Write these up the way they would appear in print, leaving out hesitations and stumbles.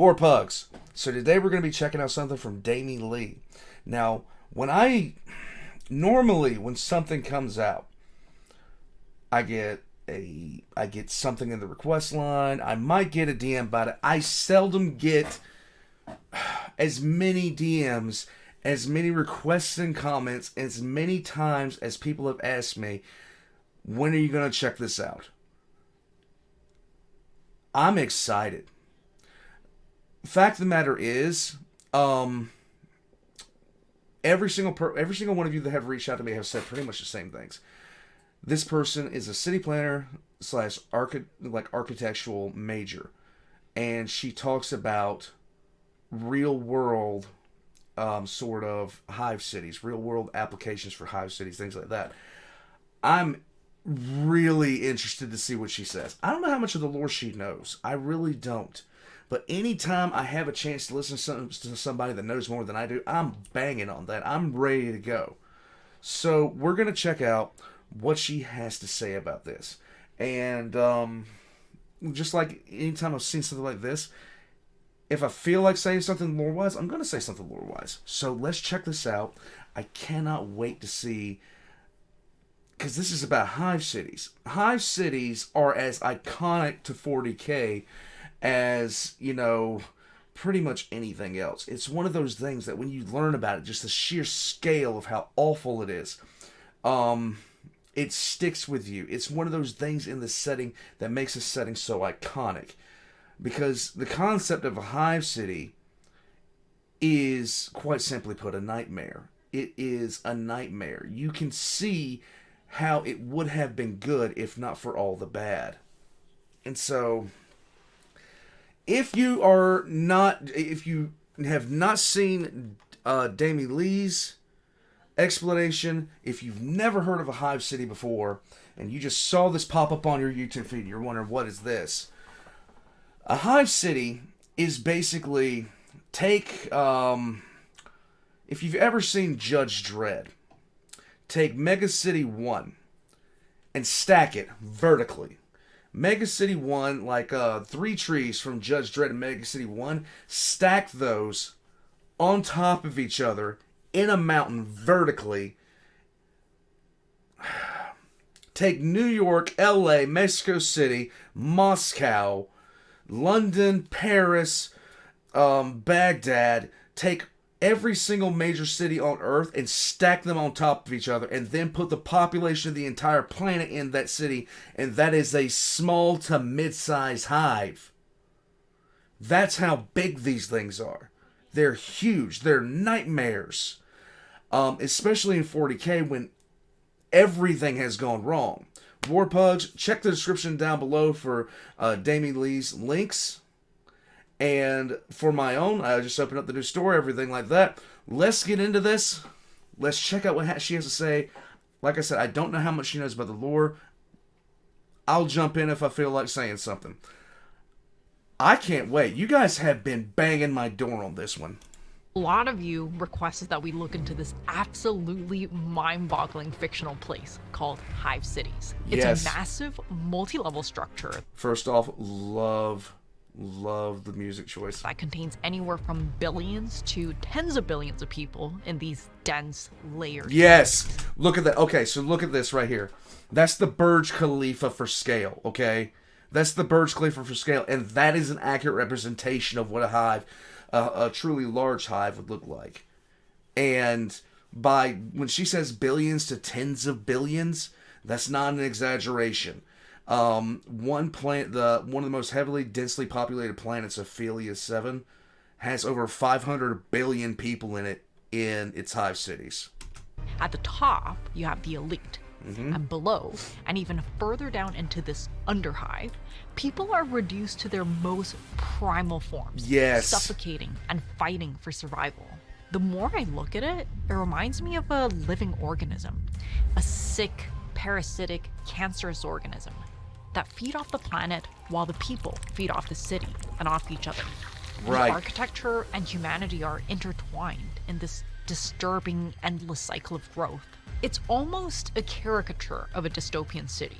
War Pugs. So today we're going to be checking out something from DamiLee. Now, normally when something comes out, I get something in the request line. I might get a DM about it. I seldom get as many DMs, as many requests and comments, as many times as people have asked me, when are you going to check this out? I'm excited. Fact of the matter is, every single one of you that have reached out to me have said pretty much the same things. This person is a city planner slash architectural major, and she talks about real world sort of hive cities, real world applications for hive cities, things like that. I'm really interested to see what she says. I don't know how much of the lore she knows. I really don't. But anytime I have a chance to listen to somebody that knows more than I do, I'm banging on that. I'm ready to go. So we're going to check out what she has to say about this. And just like anytime I've seen something like this, if I feel like saying something lore-wise, I'm going to say something lore-wise. So let's check this out. I cannot wait to see, because this is about hive cities. Hive cities are as iconic to 40K as, pretty much anything else. It's one of those things that when you learn about it, just the sheer scale of how awful it is, it sticks with you. It's one of those things in the setting that makes a setting so iconic. Because the concept of a hive city is, quite simply put, a nightmare. It is a nightmare. You can see how it would have been good if not for all the bad. And so, if you have not seen DamiLee's explanation, if you've never heard of a hive city before, and you just saw this pop up on your YouTube feed, you're wondering, what is this? A hive city is basically, if you've ever seen Judge Dredd, take Mega City 1 and stack it vertically. Mega City 1, like 3 trees from Judge Dredd and Mega City 1, stack those on top of each other in a mountain vertically. Take New York, LA, Mexico City, Moscow, London, Paris, Baghdad. Take every single major city on Earth and stack them on top of each other, and then put the population of the entire planet in that city, and that is a small to mid-sized hive. That's how big these things are. They're huge. They're nightmares. Especially in 40K when everything has gone wrong. Warpugs, check the description down below for DamiLee's links. And for my own, I just opened up the new store, everything like that. Let's get into this. Let's check out what she has to say. Like I said, I don't know how much she knows about the lore. I'll jump in if I feel like saying something. I can't wait. You guys have been banging my door on this one. A lot of you requested that we look into this absolutely mind-boggling fictional place called Hive Cities. It's Yes. a massive, multi-level structure First off, love the music choice. that contains anywhere from billions to tens of billions of people in these dense layers. Yes. Look at that. Okay, so look at this right here. That's the Burj Khalifa for scale, okay? That's the Burj Khalifa for scale, and that is an accurate representation of what a hive, a truly large hive would look like. And when she says billions to tens of billions, that's not an exaggeration. One of the most heavily densely populated planets, Ophelia 7, has over 500 billion people in it in its hive cities. At the top, you have the elite. And below, and even further down into this underhive, people are reduced to their most primal forms, Yes. suffocating and fighting for survival. The more I look at it, it reminds me of a living organism, a sick, parasitic, cancerous organism that feed off the planet while the people feed off the city and off each other. Right. The architecture and humanity are intertwined in this disturbing, endless cycle of growth. It's almost a caricature of a dystopian city,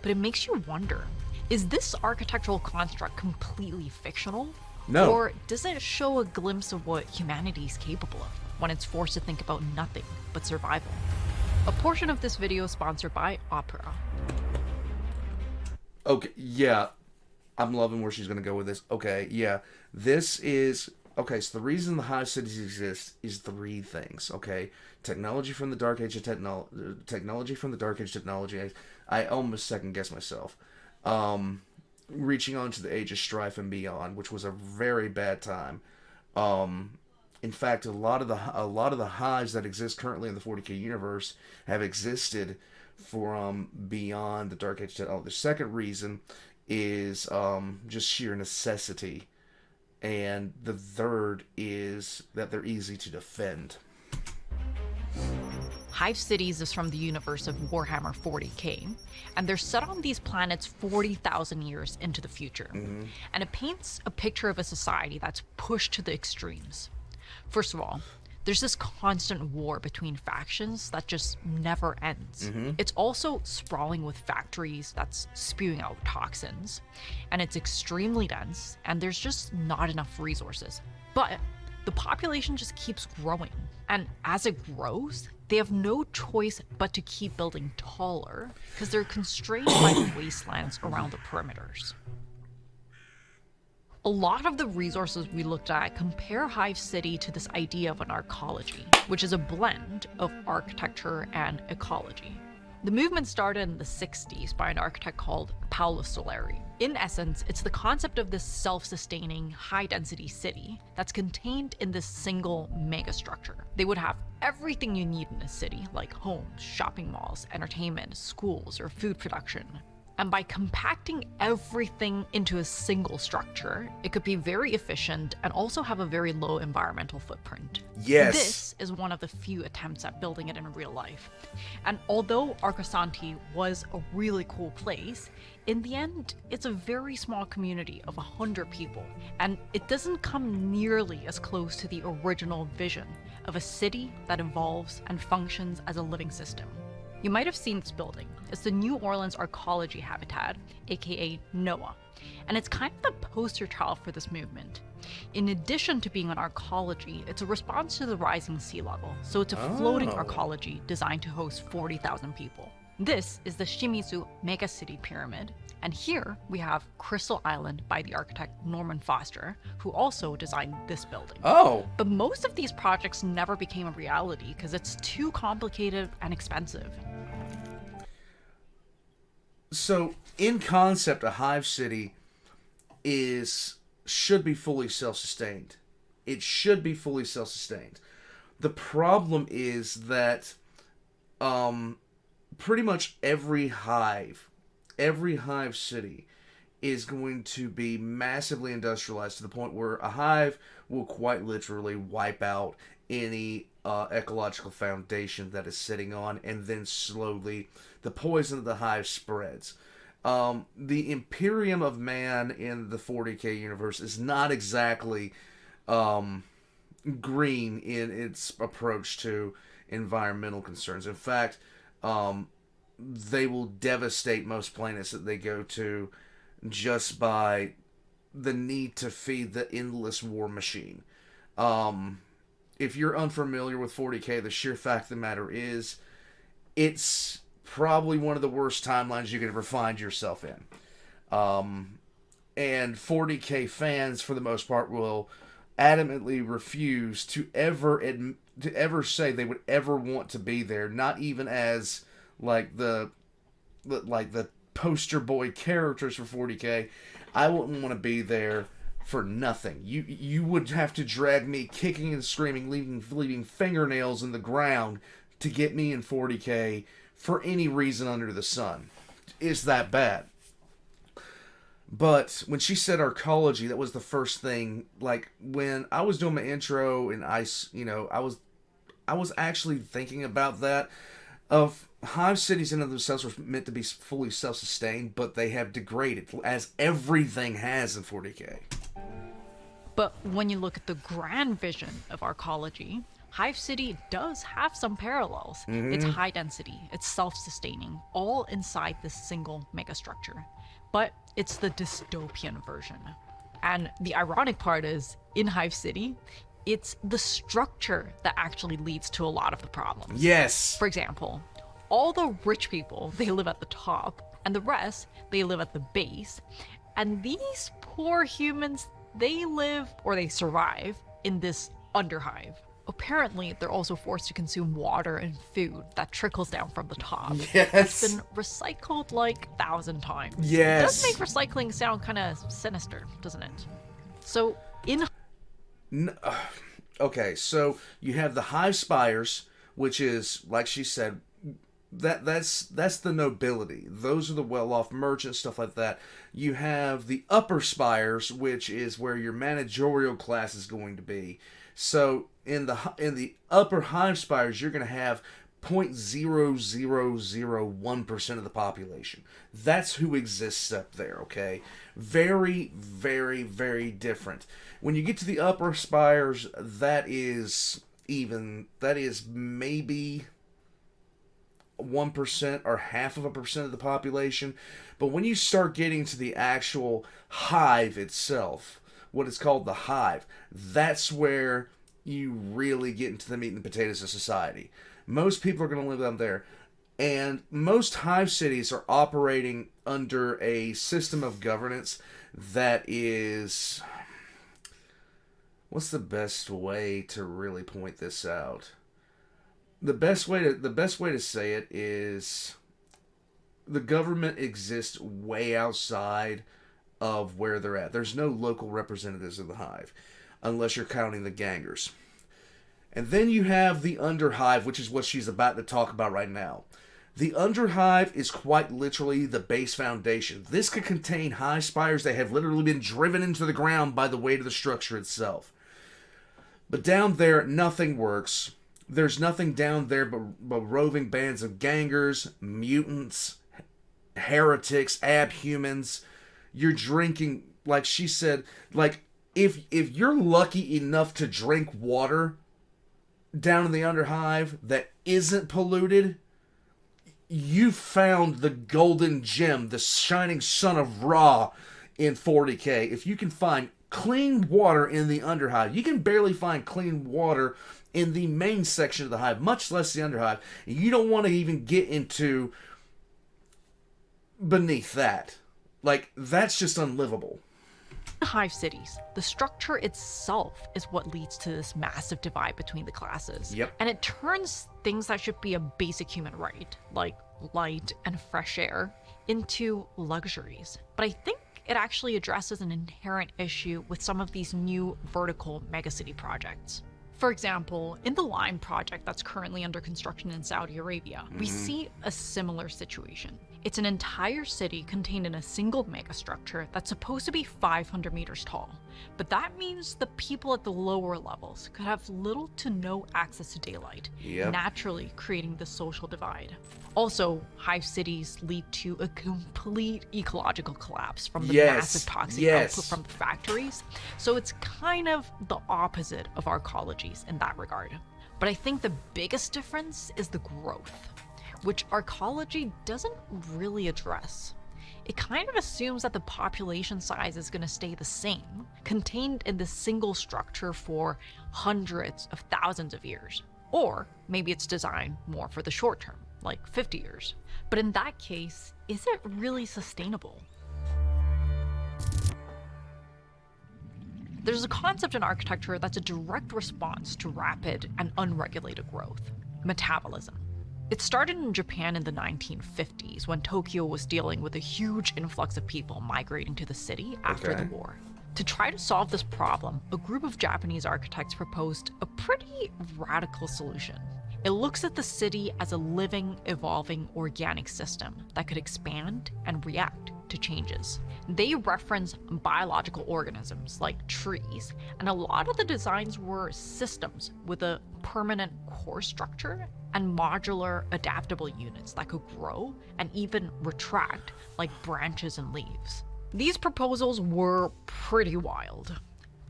but it makes you wonder, is this architectural construct completely fictional? No. Or does it show a glimpse of what humanity is capable of when it's forced to think about nothing but survival? A portion of this video is sponsored by Opera. Okay, yeah. I'm loving where she's going to go with this. Okay, yeah. This is... Okay, so the reason the hive cities exist is three things, okay? Technology from the Dark Age of technology from the Dark Age technology. I almost second-guessed myself. Reaching on to the Age of Strife and beyond, which was a very bad time. In fact, a lot of the hives that exist currently in the 40K universe have existed from beyond the Dark Age technology. The second reason is just sheer necessity. And the third is that they're easy to defend. Hive Cities is from the universe of Warhammer 40K, and they're set on these planets 40,000 years into the future. And it paints a picture of a society that's pushed to the extremes. First of all, there's this constant war between factions that just never ends. It's also sprawling with factories that's spewing out toxins, and it's extremely dense, and there's just not enough resources. But the population just keeps growing, and as it grows, they have no choice but to keep building taller because they're constrained by the wastelands around the perimeters. A lot of the resources we looked at compare Hive City to this idea of an arcology, which is a blend of architecture and ecology. The movement started in the 60s by an architect called Paolo Soleri. In essence, it's the concept of this self-sustaining, high-density city that's contained in this single megastructure. They would have everything you need in a city, like homes, shopping malls, entertainment, schools, or food production. And by compacting everything into a single structure, it could be very efficient and also have a very low environmental footprint. Yes. This is one of the few attempts at building it in real life. And although Arcosanti was a really cool place, in the end, it's a very small community of 100 people, and it doesn't come nearly as close to the original vision of a city that evolves and functions as a living system. You might have seen this building. It's the New Orleans Arcology Habitat, aka NOAA, and it's kind of the poster child for this movement. In addition to being an arcology, it's a response to the rising sea level, so it's a floating arcology designed to host 40,000 people. This is the Shimizu Mega City Pyramid, and here we have Crystal Island by the architect Norman Foster, who also designed this building. Oh! But most of these projects never became a reality because it's too complicated and expensive. So, in concept, a hive city should be fully self-sustained. It should be fully self-sustained. The problem is that pretty much every hive city is going to be massively industrialized to the point where a hive will quite literally wipe out any ecological foundation that is sitting on, and then slowly the poison of the hive spreads. The Imperium of Man in the 40K universe is not exactly green in its approach to environmental concerns. In fact, they will devastate most planets that they go to just by the need to feed the endless war machine. If you're unfamiliar with 40K, the sheer fact of the matter is, it's probably one of the worst timelines you could ever find yourself in. And 40K fans, for the most part, will adamantly refuse to ever say they would ever want to be there, not even as like the poster boy characters for 40K. I wouldn't want to be there for nothing. You would have to drag me kicking and screaming, leaving fingernails in the ground to get me in 40K for any reason under the sun. It's that bad. But when she said arcology, that was the first thing. Like when I was doing my intro and I was actually thinking about that. Of hive cities in and of themselves were meant to be fully self-sustained, but they have degraded, as everything has in 40K. But when you look at the grand vision of arcology, Hive City does have some parallels. It's high density, it's self-sustaining, all inside this single megastructure. But it's the dystopian version. And the ironic part is, in Hive City, it's the structure that actually leads to a lot of the problems. Yes. For example, all the rich people, they live at the top, and the rest, they live at the base. And these poor humans, they live, or they survive, in this underhive. Apparently, they're also forced to consume water and food that trickles down from the top. Yes. It's been recycled like 1,000 times. Yes. It does make recycling sound kind of sinister, doesn't it? So, Okay, so you have the Hive Spires, which is, like she said, that's the nobility. Those are the well-off merchants, stuff like that. You have the upper spires, which is where your managerial class is going to be. So in the upper Hive Spires, you're going to have 0.0001% of the population. That's who exists up there, okay? Very, very, very different. When you get to the upper spires, that is maybe 1% or 0.5% of the population. But when you start getting to the actual hive itself, what is called the hive, that's where you really get into the meat and potatoes of society. Most people are going to live down there. And most hive cities are operating under a system of governance that is... What's the best way to really point this out? The best way to say it is the government exists way outside of where they're at. There's no local representatives of the hive, unless you're counting the gangers. And then you have the underhive, which is what she's about to talk about right now. The underhive is quite literally the base foundation. This could contain hive spires that have literally been driven into the ground by the weight of the structure itself. But down there, nothing works. There's nothing down there but roving bands of gangers, mutants, heretics, abhumans. You're drinking, like she said, like if you're lucky enough to drink water down in the underhive that isn't polluted, you found the golden gem, the shining sun of Ra in 40K. If you can find clean water in the underhive, you can barely find clean water in the main section of the hive, much less the underhive. You don't want to even get into beneath that. Like, that's just unlivable. Hive cities, the structure itself is what leads to this massive divide between the classes. Yep. And it turns things that should be a basic human right, like light and fresh air, into luxuries. But I think it actually addresses an inherent issue with some of these new vertical megacity projects. For example, in the Lime project that's currently under construction in Saudi Arabia, we see a similar situation. It's an entire city contained in a single megastructure that's supposed to be 500 meters tall. But that means the people at the lower levels could have little to no access to daylight, naturally creating the social divide. Also, hive cities lead to a complete ecological collapse from the massive toxic output from the factories. So it's kind of the opposite of our ecologies in that regard. But I think the biggest difference is the growth, which arcology doesn't really address. It kind of assumes that the population size is going to stay the same, contained in this single structure for hundreds of thousands of years. Or maybe it's designed more for the short term, like 50 years. But in that case, is it really sustainable? There's a concept in architecture that's a direct response to rapid and unregulated growth: metabolism. It started in Japan in the 1950s when Tokyo was dealing with a huge influx of people migrating to the city after the war. To try to solve this problem, a group of Japanese architects proposed a pretty radical solution. It looks at the city as a living, evolving, organic system that could expand and react to changes. They reference biological organisms like trees, and a lot of the designs were systems with a permanent core structure and modular adaptable units that could grow and even retract like branches and leaves. These proposals were pretty wild.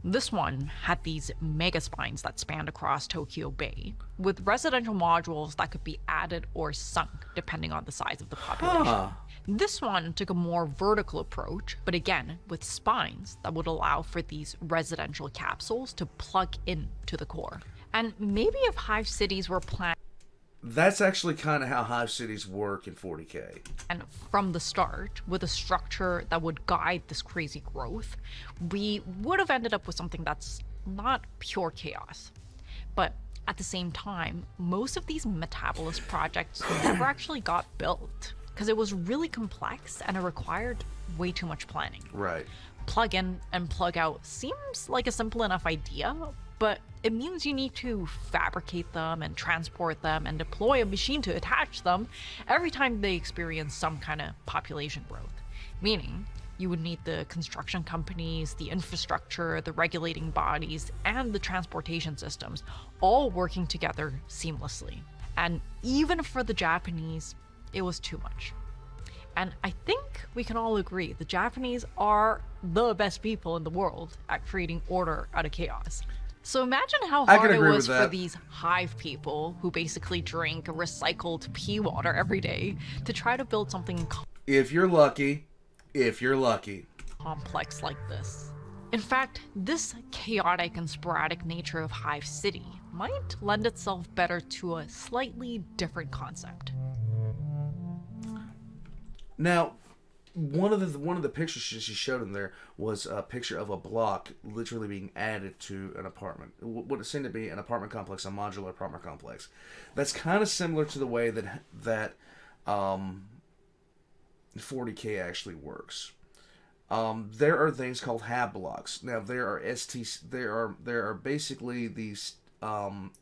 This one had these mega spines that spanned across Tokyo Bay, with residential modules that could be added or sunk depending on the size of the population. This one took a more vertical approach, but again, with spines that would allow for these residential capsules to plug into the core. And maybe if Hive cities were planned That's actually kind of how Hive cities work in 40K. and from the start, with a structure that would guide this crazy growth, we would have ended up with something that's not pure chaos. But at the same time, most of these metabolist projects never actually got built because it was really complex and it required way too much planning. Right. Plug in and plug out seems like a simple enough idea, but it means you need to fabricate them and transport them and deploy a machine to attach them every time they experience some kind of population growth. Meaning, you would need the construction companies, the infrastructure, the regulating bodies, and the transportation systems all working together seamlessly. And even for the Japanese, it was too much. And I think we can all agree the Japanese are the best people in the world at creating order out of chaos. So imagine how hard it was for these Hive people who basically drink recycled pea water every day to try to build something If you're lucky. complex like this. In fact, this chaotic and sporadic nature of Hive City might lend itself better to a slightly different concept. Now, one of the pictures she showed in there was a picture of a block literally being added to an apartment. What it seemed to be an apartment complex, a modular apartment complex. That's kind of similar to the way that 40K actually works. There are things called HAB blocks. Now there are basically these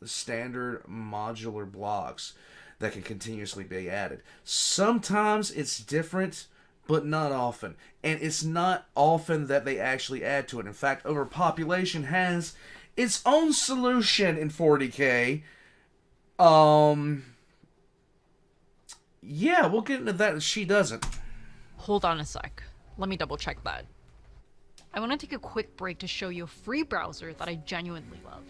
standard modular blocks that can continuously be added. Sometimes it's different, but not often. And it's not often that they actually add to it. In fact, overpopulation has its own solution in 40K. Yeah, we'll get into that. She doesn't. Hold on a sec. Let me double check that. I want to take a quick break to show you a free browser that I genuinely love.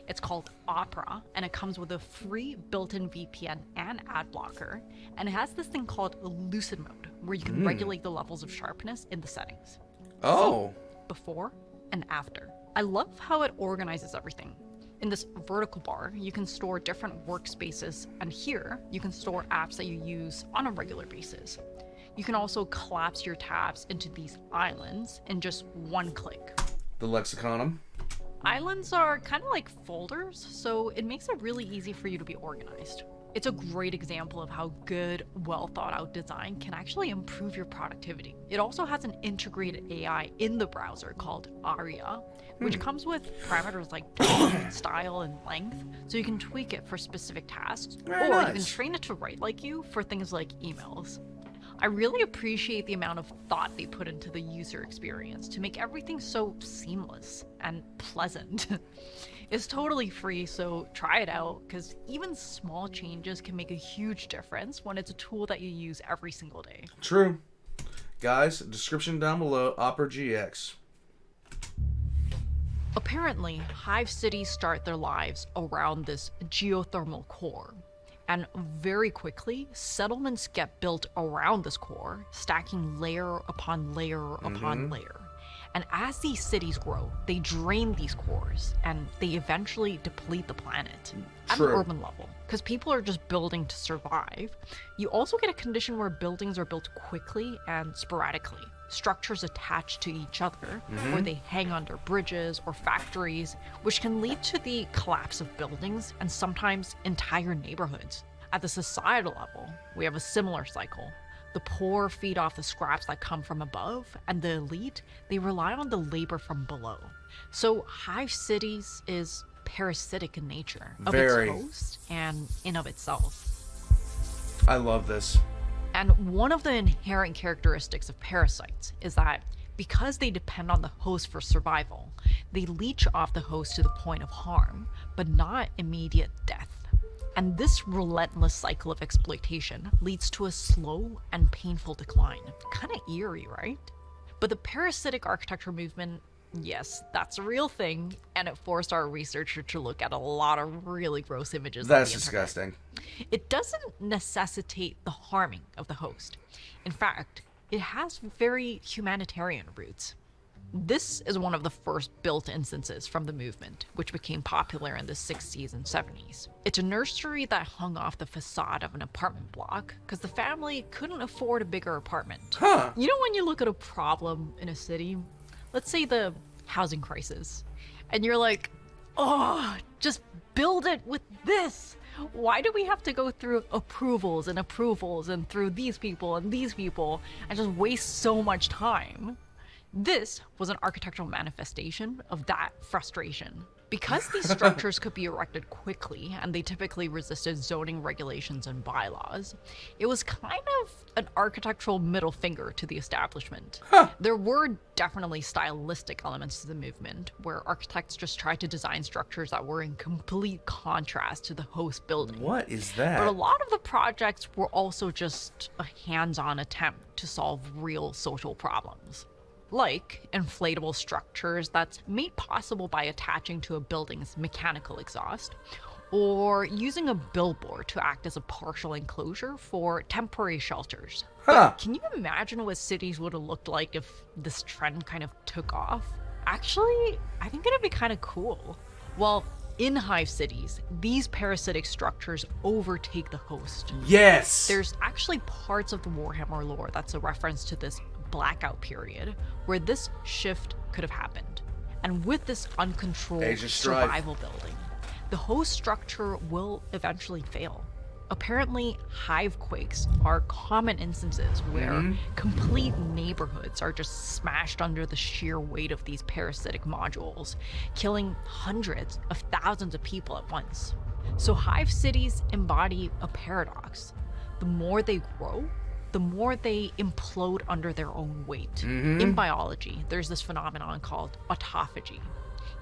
It's called Opera, and it comes with a free built-in VPN and ad blocker, and it has this thing called Lucid Mode, where you can regulate the levels of sharpness in the settings. Oh. So, before and after. I love how it organizes everything. In this vertical bar, you can store different workspaces, and here, you can store apps that you use on a regular basis. You can also collapse your tabs into these islands in just one click. The Lexiconum. Islands are kind of like folders, so it makes it really easy for you to be organized. It's a great example of how good, well thought out design can actually improve your productivity. It also has an integrated AI in the browser called Aria, which comes with parameters like tone, style, and length, so you can tweak it for specific tasks, or you can train it to write like you for things like emails. I really appreciate the amount of thought they put into the user experience to make everything so seamless and pleasant. It's totally free, so try it out, because even small changes can make a huge difference when it's a tool that you use every single day. True. Guys, description down below, Opera GX. Apparently, Hive cities start their lives around this geothermal core. And very quickly, settlements get built around this core, stacking layer upon layer upon layer. And as these cities grow, they drain these cores, and they eventually deplete the planet at an urban level. Because people are just building to survive. You also get a condition where buildings are built quickly and sporadically. Structures attached to each other, where they hang under bridges or factories, which can lead to the collapse of buildings and sometimes entire neighborhoods. At the societal level, we have a similar cycle. The poor feed off the scraps that come from above, and the elite, they rely on the labor from below. So Hive Cities is parasitic in nature, of its host and in of itself. I love this. And one of the inherent characteristics of parasites is that because they depend on the host for survival, they leech off the host to the point of harm, but not immediate death. And this relentless cycle of exploitation leads to a slow and painful decline. Kind of eerie, right? But the parasitic architecture movement Yes, that's a real thing, and it forced our researcher to look at a lot of really gross images on That's the internet. disgusting. It doesn't necessitate the harming of the host. In fact, it has very humanitarian roots. This is one of the first built instances from the movement, which became popular in the 60s and 70s. It's a nursery that hung off the facade of an apartment block because the family couldn't afford a bigger apartment. Huh. You know, when you look at a problem in a city, let's say the housing crisis, and you're like, oh, just build it with this. Why do we have to go through approvals and through these people and just waste so much time? This was an architectural manifestation of that frustration. Because these structures could be erected quickly, and they typically resisted zoning regulations and bylaws, it was kind of an architectural middle finger to the establishment. There were definitely stylistic elements to the movement, where architects just tried to design structures that were in complete contrast to the host building. What is that? But a lot of the projects were also just a hands-on attempt to solve real social problems, like inflatable structures that's made possible by attaching to a building's mechanical exhaust, or using a billboard to act as a partial enclosure for temporary shelters. But can you imagine what cities would have looked like if this trend kind of took off? Actually, I think it'd be kind of cool. Well, in hive cities, these parasitic structures overtake the host. Yes! There's actually parts of the Warhammer lore that's a reference to this blackout period where this shift could have happened. And with this uncontrolled survival building, the host structure will eventually fail. Apparently, hive quakes are common instances where complete neighborhoods are just smashed under the sheer weight of these parasitic modules, killing hundreds of thousands of people at once. So hive cities embody a paradox. The more they grow, the more they implode under their own weight. In biology, there's this phenomenon called autophagy.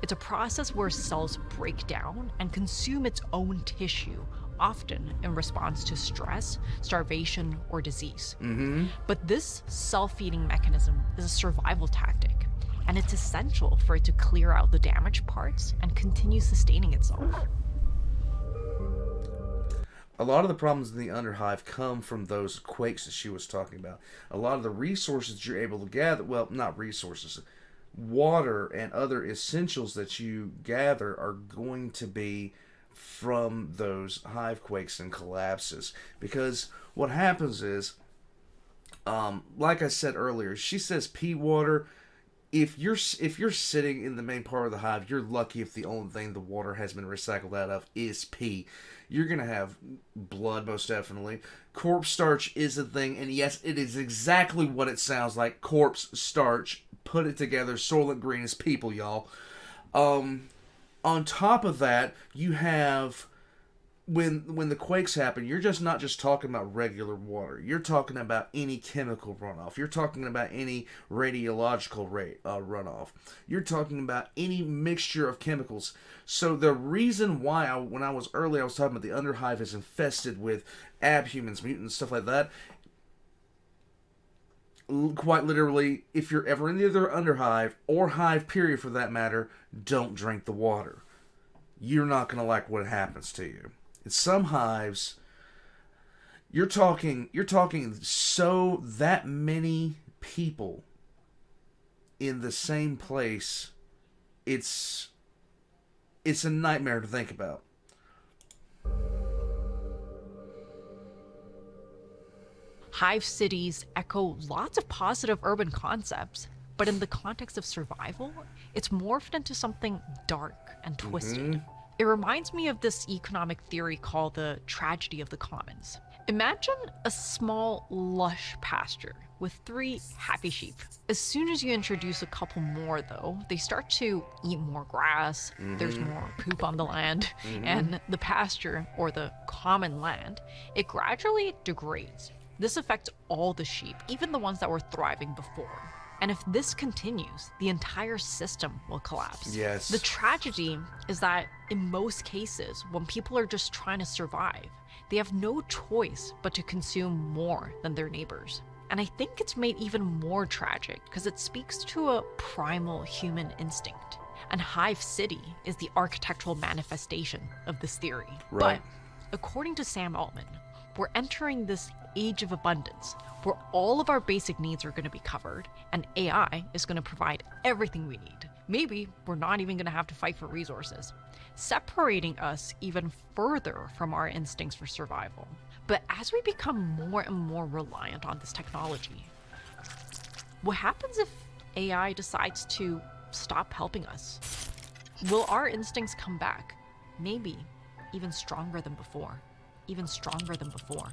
It's a process where cells break down and consume its own tissue, often in response to stress, starvation, or disease. But this self-feeding mechanism is a survival tactic, and it's essential for it to clear out the damaged parts and continue sustaining itself. A lot of the problems in the Underhive come from those quakes that she was talking about. A lot of the resources you're able to gather, well, not resources, water and other essentials that you gather are going to be from those hive quakes and collapses. Because what happens is, like I said earlier, she says pea water. If you're sitting in the main part of the hive, you're lucky if the only thing the water has been recycled out of is pee. You're going to have blood, most definitely. Corpse starch is a thing, and yes, it is exactly what it sounds like. Corpse starch. Put it together. Soylent Green is people, y'all. On top of that, you have... When the quakes happen, you're not just talking about regular water. You're talking about any chemical runoff. You're talking about any radiological runoff. You're talking about any mixture of chemicals. So the reason why, when I was talking about the Underhive is infested with abhumans, mutants, stuff like that. Quite literally, if you're ever in the other Underhive, or Hive period for that matter, don't drink the water. You're not going to like what happens to you. In some hives, you're talking so that many people in the same place, it's a nightmare to think about. Hive cities echo lots of positive urban concepts, but in the context of survival, it's morphed into something dark and twisted. It reminds me of this economic theory called the tragedy of the commons. Imagine a small, lush pasture with 3 happy sheep. As soon as you introduce a couple more, though, they start to eat more grass, there's more poop on the land, and the pasture, or the common land, it gradually degrades. This affects all the sheep, even the ones that were thriving before. And if this continues, the entire system will collapse. Yes. The tragedy is that in most cases, when people are just trying to survive, they have no choice but to consume more than their neighbors. And I think it's made even more tragic because it speaks to a primal human instinct. And Hive City is the architectural manifestation of this theory. Right. But according to Sam Altman, we're entering this age of abundance where all of our basic needs are going to be covered and AI is going to provide everything we need. Maybe we're not even going to have to fight for resources, separating us even further from our instincts for survival. But as we become more and more reliant on this technology, what happens if AI decides to stop helping us? Will our instincts come back? Maybe even stronger than before. Even stronger than before.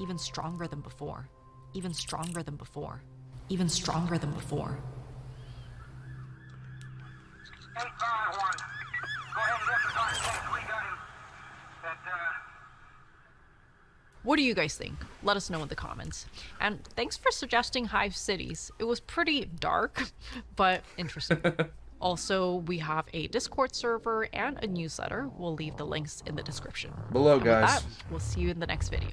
Even stronger than before. Even stronger than before. Even stronger than before. 851. Go ahead and get the contact. We got him. What do you guys think? Let us know in the comments. And thanks for suggesting Hive Cities. It was pretty dark, but interesting. Also, we have a Discord server and a newsletter. We'll leave the links in the description. Below, And with guys. that, we'll see you in the next video.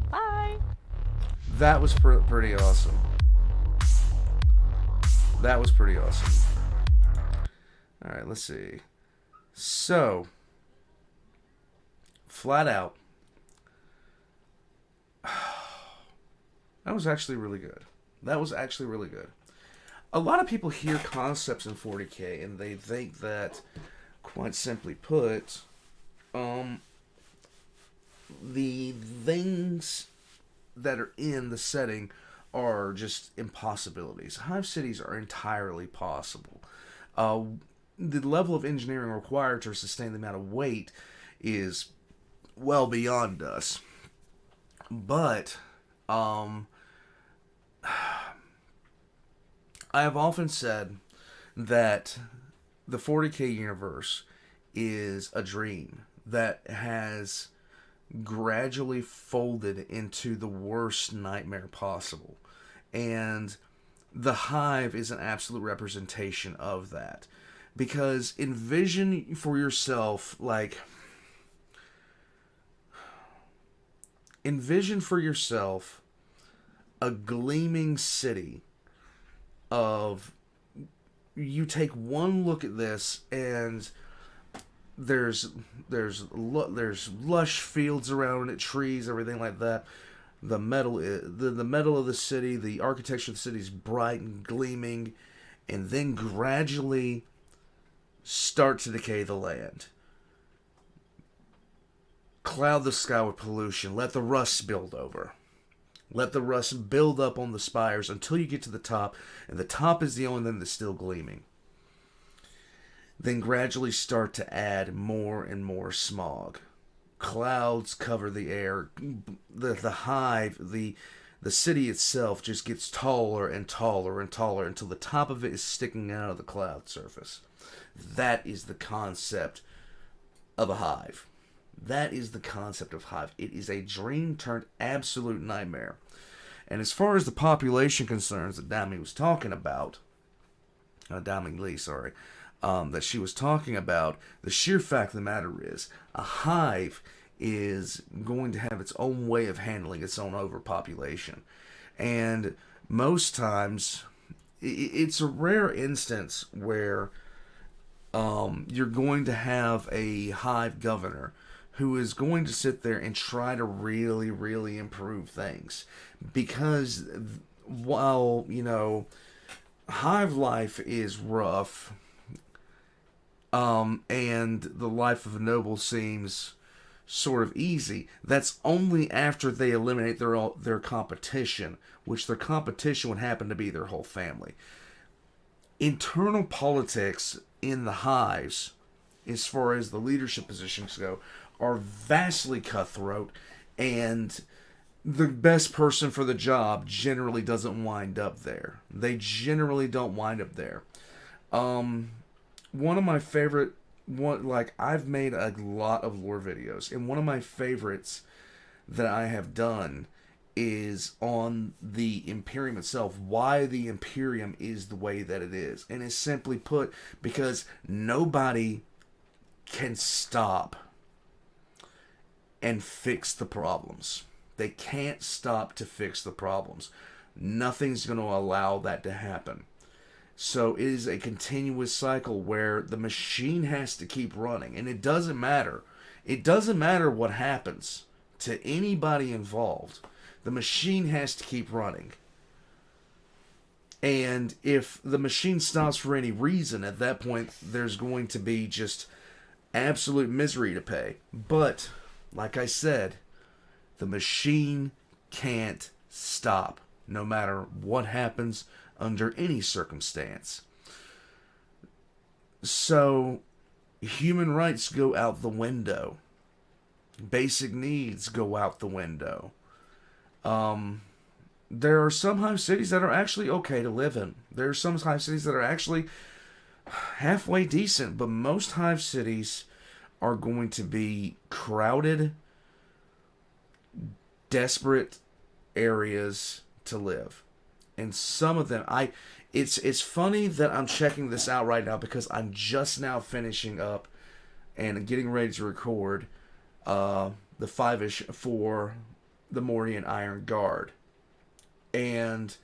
Bye! That was pretty awesome. That was pretty awesome. Alright, let's see. So, flat out, that was actually really good. That was actually really good. A lot of people hear concepts in 40K and they think that, quite simply put, the things that are in the setting are just impossibilities. Hive cities are entirely possible. The level of engineering required to sustain the amount of weight is well beyond us. But, I have often said that the 40K universe is a dream that has gradually folded into the worst nightmare possible. And the Hive is an absolute representation of that. Because envision for yourself, a gleaming city of, you take one look at this and there's lush fields around it, trees, everything like that. The metal of the city, the architecture of the city is bright and gleaming, and then gradually start to decay the land. Cloud the sky with pollution. Let the rust build over. Let the rust build up on the spires until you get to the top, and the top is the only thing that's still gleaming. Then gradually start to add more and more smog. Clouds cover the air. The hive, the city itself just gets taller and taller and taller until the top of it is sticking out of the cloud surface. That is the concept of a hive. That is the concept of Hive. It is a dream turned absolute nightmare. And as far as the population concerns that DamiLee was talking about, DamiLee, sorry, that she was talking about, the sheer fact of the matter is, a hive is going to have its own way of handling its own overpopulation. And most times, it's a rare instance where you're going to have a hive governor who is going to sit there and try to really, really improve things. Because while, hive life is rough, and the life of a noble seems sort of easy, that's only after they eliminate their competition, which their competition would happen to be their whole family. Internal politics in the hives, as far as the leadership positions go, are vastly cutthroat, and the best person for the job generally doesn't wind up there. They generally don't wind up there. One of my favorite, I've made a lot of lore videos, and one of my favorites that I have done is on the Imperium itself, why the Imperium is the way that it is. And it's simply put, because nobody can stop and fix the problems. They can't stop to fix the problems. Nothing's going to allow that to happen. So it is a continuous cycle where the machine has to keep running. And it doesn't matter. It doesn't matter what happens to anybody involved. The machine has to keep running. And if the machine stops for any reason, at that point, there's going to be just absolute misery to pay. But, like I said, the machine can't stop, no matter what happens under any circumstance. So, human rights go out the window. Basic needs go out the window. There are some Hive cities that are actually okay to live in. There are some Hive cities that are actually halfway decent, but most Hive cities are going to be crowded, desperate areas to live. And some of them, it's funny that I'm checking this out right now because I'm just now finishing up and getting ready to record the 5-ish for the Mordian Iron Guard. And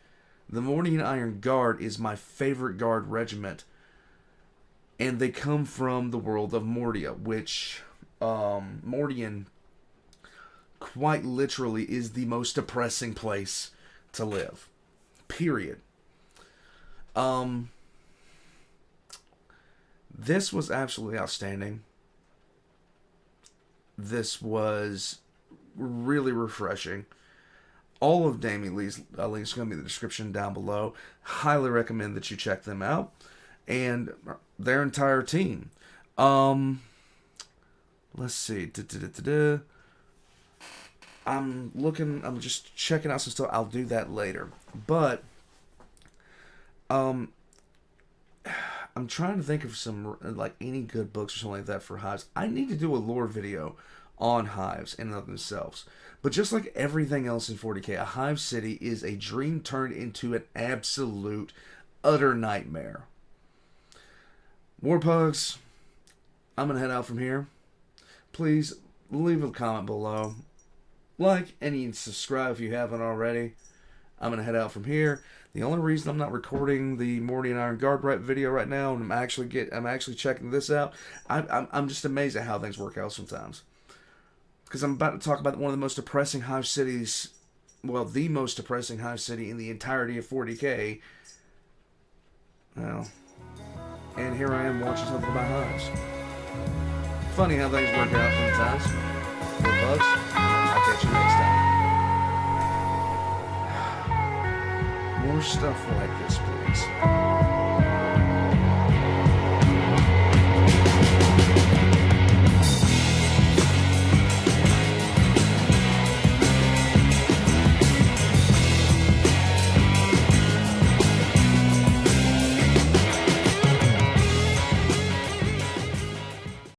the Mordian Iron Guard is my favorite guard regiment. And they come from the world of Mordia, which Mordian quite literally is the most depressing place to live. Period. This was absolutely outstanding. This was really refreshing. All of DamiLee's links are going to be in the description down below. Highly recommend that you check them out. And their entire team. Let's see. I'm just checking out some stuff. I'll do that later. But, I'm trying to think of some, like, any good books or something like that for Hives. I need to do a lore video on Hives in and of themselves. But just like everything else in 40k, a Hive city is a dream turned into an absolute, utter nightmare. Warpugs, I'm going to head out from here. Please leave a comment below. Like and subscribe if you haven't already. I'm going to head out from here. The only reason I'm not recording the Mordian Iron Guard video right now, and I'm actually checking this out, I'm just amazed at how things work out sometimes. Because I'm about to talk about one of the most depressing Hive cities, well, the most depressing Hive city in the entirety of 40k. Well, and here I am watching something about Hives. Funny how things work out sometimes. Well, bugs, I'll catch you next time. More stuff like this, please.